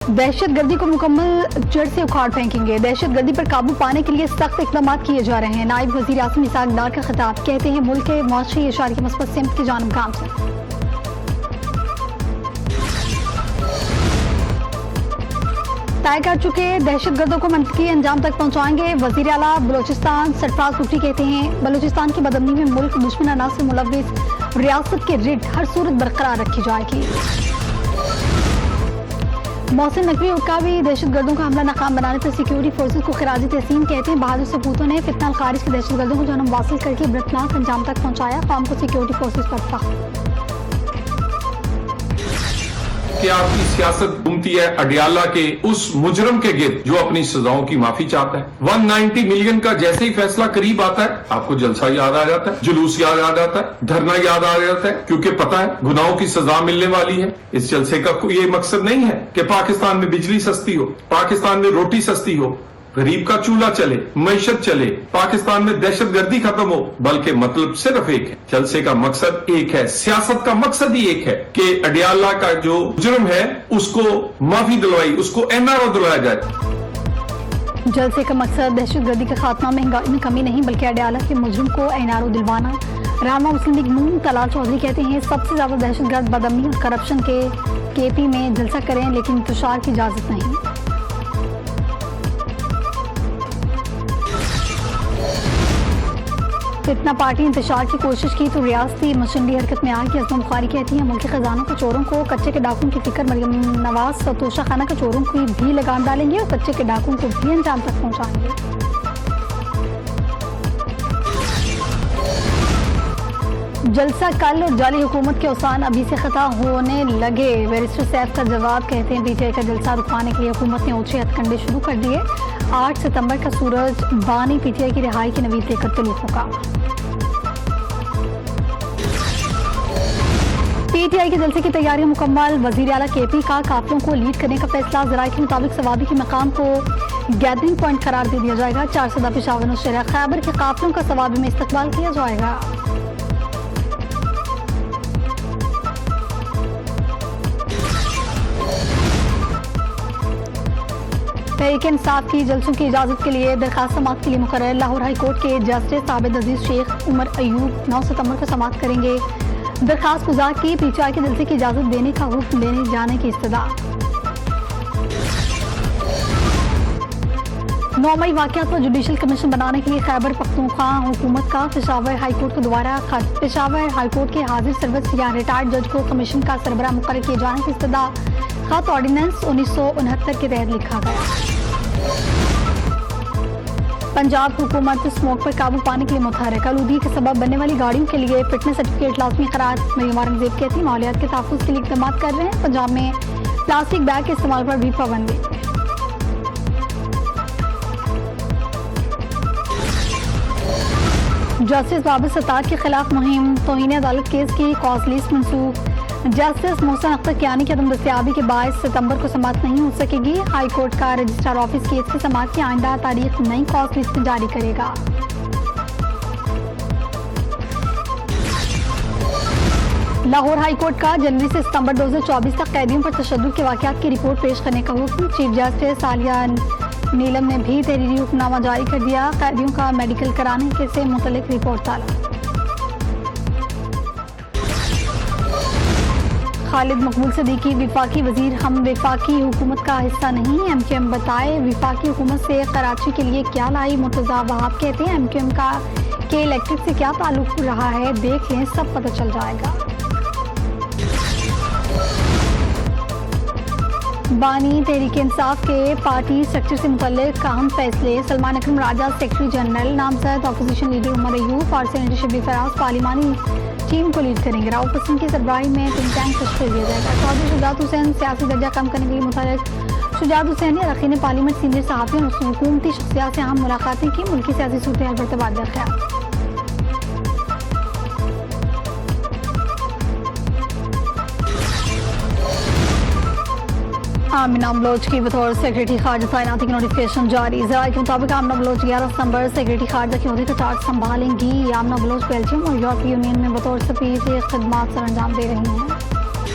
दहशत गर्दी को मुकम्मल जड़ से उखाड़ फेंकेंगे। दहशत गर्दी पर काबू पाने के लिए सख्त इकदाम किए जा रहे हैं। नायब वजीर आज़म इसाक डार का खिताब, कहते हैं मुल्क के मौसमी इशारे की मुस्बत सिमत की जानिब गामज़न। तय कर चुके दहशत गर्दों को मंतकी अंजाम तक पहुंचाएंगे। वजीर आला बलोचिस्तान सरफराज भुट्टी कहते हैं बलोचिस्तान की बदअमनी में मुल्क दुश्मन अनासर से मुलव्विस रियासत के रिट हर सूरत बरकरार रखी जाएगी। मोहसिन नकवी का भी दहशत गर्दों का हमला नाकाम बनाने पर सिक्योरिटी फोर्सेज को खिराज तहसीन, कहते हैं बहादुर सपूतों ने फितना खारिज के दहशत गर्दों को जन्म वासिल करके इबरतनाक अंजाम तक पहुंचाया। कौम को सिक्योरिटी फोर्सेज पर फख्र। कि आपकी सियासत घूमती है अडियाला के उस मुजरम के गिर्द जो अपनी सजाओं की माफी चाहता है। 190 मिलियन का जैसे ही फैसला करीब आता है आपको जलसा याद आ जाता है, जुलूस याद आ जाता है, धरना याद आ जाता है, क्योंकि पता है गुनाहों की सजा मिलने वाली है। इस जलसे का कोई ये मकसद नहीं है कि पाकिस्तान में बिजली सस्ती हो, पाकिस्तान में रोटी सस्ती हो, गरीब का चूल्हा चले, मईशत चले, पाकिस्तान में दहशतगर्दी खत्म हो, बल्कि मतलब सिर्फ एक है। जलसे का मकसद एक है, सियासत का मकसद ही एक है कि अडियाला का जो जुर्म है उसको माफी दिलवाई, उसको एनआरओ दिलवाया जाए। जलसे का मकसद दहशतगर्दी के खात्मा में कमी नहीं बल्कि अडियाला के मुजरिम को एनआरओ दिलवाना। रहनुमा मुस्लिम लीग नून तलाल चौधरी कहते हैं सबसे ज्यादा दहशतगर्द बदअमनी और करप्शन के केपी में जलसा करें लेकिन इंतशार की इजाजत नहीं। फितना पार्टी इंतशार की कोशिश की तो रियासती मशीनरी हरकत में आ गई। अज़मा बुखारी कहती हैं मुल्क के खजानों के चोरों को कच्चे के डाकुओं की फिक्र मरियम नवाज तोशा खाना के चोरों की भी लगाम डालेंगे और कच्चे के डाकुओं को भी अंजाम तक पहुंचाएंगे। जलसा कल, जाली हुकूमत के औसान अभी से खता होने लगे। बैरिस्टर सैफ का जवाब, कहते हैं पीटीआई का जलसा रुकवाने के लिए हुकूमत ने ऊंचे हथकंडे शुरू कर दिए। 8 सितंबर का सूरज बानी पीटीआई की रिहाई की नवीद लेकर तलूफ होगा। पीटीआई के जलसे की तैयारियां मुकम्मल। वजीर आला केपी का काफिलों को लीड करने का फैसला। जराये के मुताबिक सवाबी के मकाम को गैदरिंग पॉइंट करार दे दिया जाएगा। 4 सदा पेशावर और शहर खैबर के काफिलों का सवाबी में इस्तकबाल किया जाएगा। तहरीक इंसाफ की जलसों की इजाजत के लिए दरखास्त समाअत के लिए मुकर्रर। लाहौर हाई कोर्ट के जस्टिस आबिद अजीज शेख उमर अयूब 9 सितंबर को समाअत करेंगे। दरखास्त गुजार की पीटीआई के जलसे की इजाजत देने का हुक्म देने जाने की इस्तदा। 9 मई वाकयात पर जुडिशल कमीशन बनाने के लिए खैबर पख्तूनख्वा हुकूमत का पेशावर हाईकोर्ट को दोबारा खत। पेशावर हाईकोर्ट के हाजिर सर्विस या रिटायर्ड जज को कमीशन का सरबराह मुकर्रर किए जाने की इस्तदा। खत ऑर्डिनेंस 1969 के तहत लिखा गया। पंजाब हुकूमत स्मोक पर काबू पाने के लिए मुतहरक। आलूदगी के सबब बनने वाली गाड़ियों के लिए फिटनेस सर्टिफिकेट लाजमी करार। मरियम औरंगजेब कहती हैं माहौलियात के तहफ़्फ़ुज़ के लिए इक़दाम कर रहे हैं। पंजाब में प्लास्टिक बैग के इस्तेमाल पर भी पाबंदी। जस्टिस बाबर सत्तार के खिलाफ मुहिम। तौहीन अदालत केस की कॉज लिस्ट मनसूख। जस्टिस मोहसिन अख्तर कियानी की अदम दस्तयाबी के 22 सितंबर को समाअत नहीं हो सकेगी। हाई कोर्ट का रजिस्ट्रार ऑफिस केस की समाअत की आइंदा तारीख नई कॉज लिस्ट जारी करेगा। लाहौर हाई कोर्ट का जनवरी से सितंबर 2024 तक कैदियों पर तशद्दुद के वाकयात की रिपोर्ट पेश करने का हुक्म। चीफ जस्टिस आलिया नीलम ने भी तहरीरी हुक्मनामा जारी कर दिया। कैदियों का मेडिकल कराने के से मुतल्लिक रिपोर्ट ताला। खालिद मकबूल सदीकी विफाकी वजीर, हम विफाकी हुकूमत का हिस्सा नहीं। एमक्यूएम बताए विफाकी हुकूमत से कराची के लिए क्या लाई। मुर्तजा वहाब कहते हैं एमक्यूएम का के इलेक्ट्रिक से क्या ताल्लुक रहा है, देख लें सब पता चल जाएगा। बानी तहरीक इंसाफ के पार्टी स्ट्रक्चर से मुतल्लिक अहम फैसले। सलमान अकरम राजा सेक्रेटरी जनरल, नामजद अपोजिशन लीडर उमर अयूब और सेनेटर शबीर फराज पार्लिमानी टीम को लीड करेंगे। राव पसंद की सरबराही में थिंक टैंक तश्कील दिया जाएगा। चौधरी शुजात हुसैन सियासी दर्जा कम करने के लिए मुतहरक। शुजात हुसैन ने अरकान पार्लियामेंट सीनियर सहाफ़ियों और हुकूमती शख्सियात से अहम मुलाकातें की। मुल्की सियासी सूरत-ए-हाल पर तबादला ख्याल। आमिना बलोच की बतौर सेक्रेटरी खारजा तैनाती की नोटिफिकेशन जारी। जराये के मुताबिक आमिना बलोच 11 सितंबर सेक्रेटरी खारजा के ओहदे का चार्ज संभालेंगी। आमिना बलोच बेल्जियम और यूरोपीय यूनियन में बतौर सफीर खिदमात सर अंजाम दे रही हैं।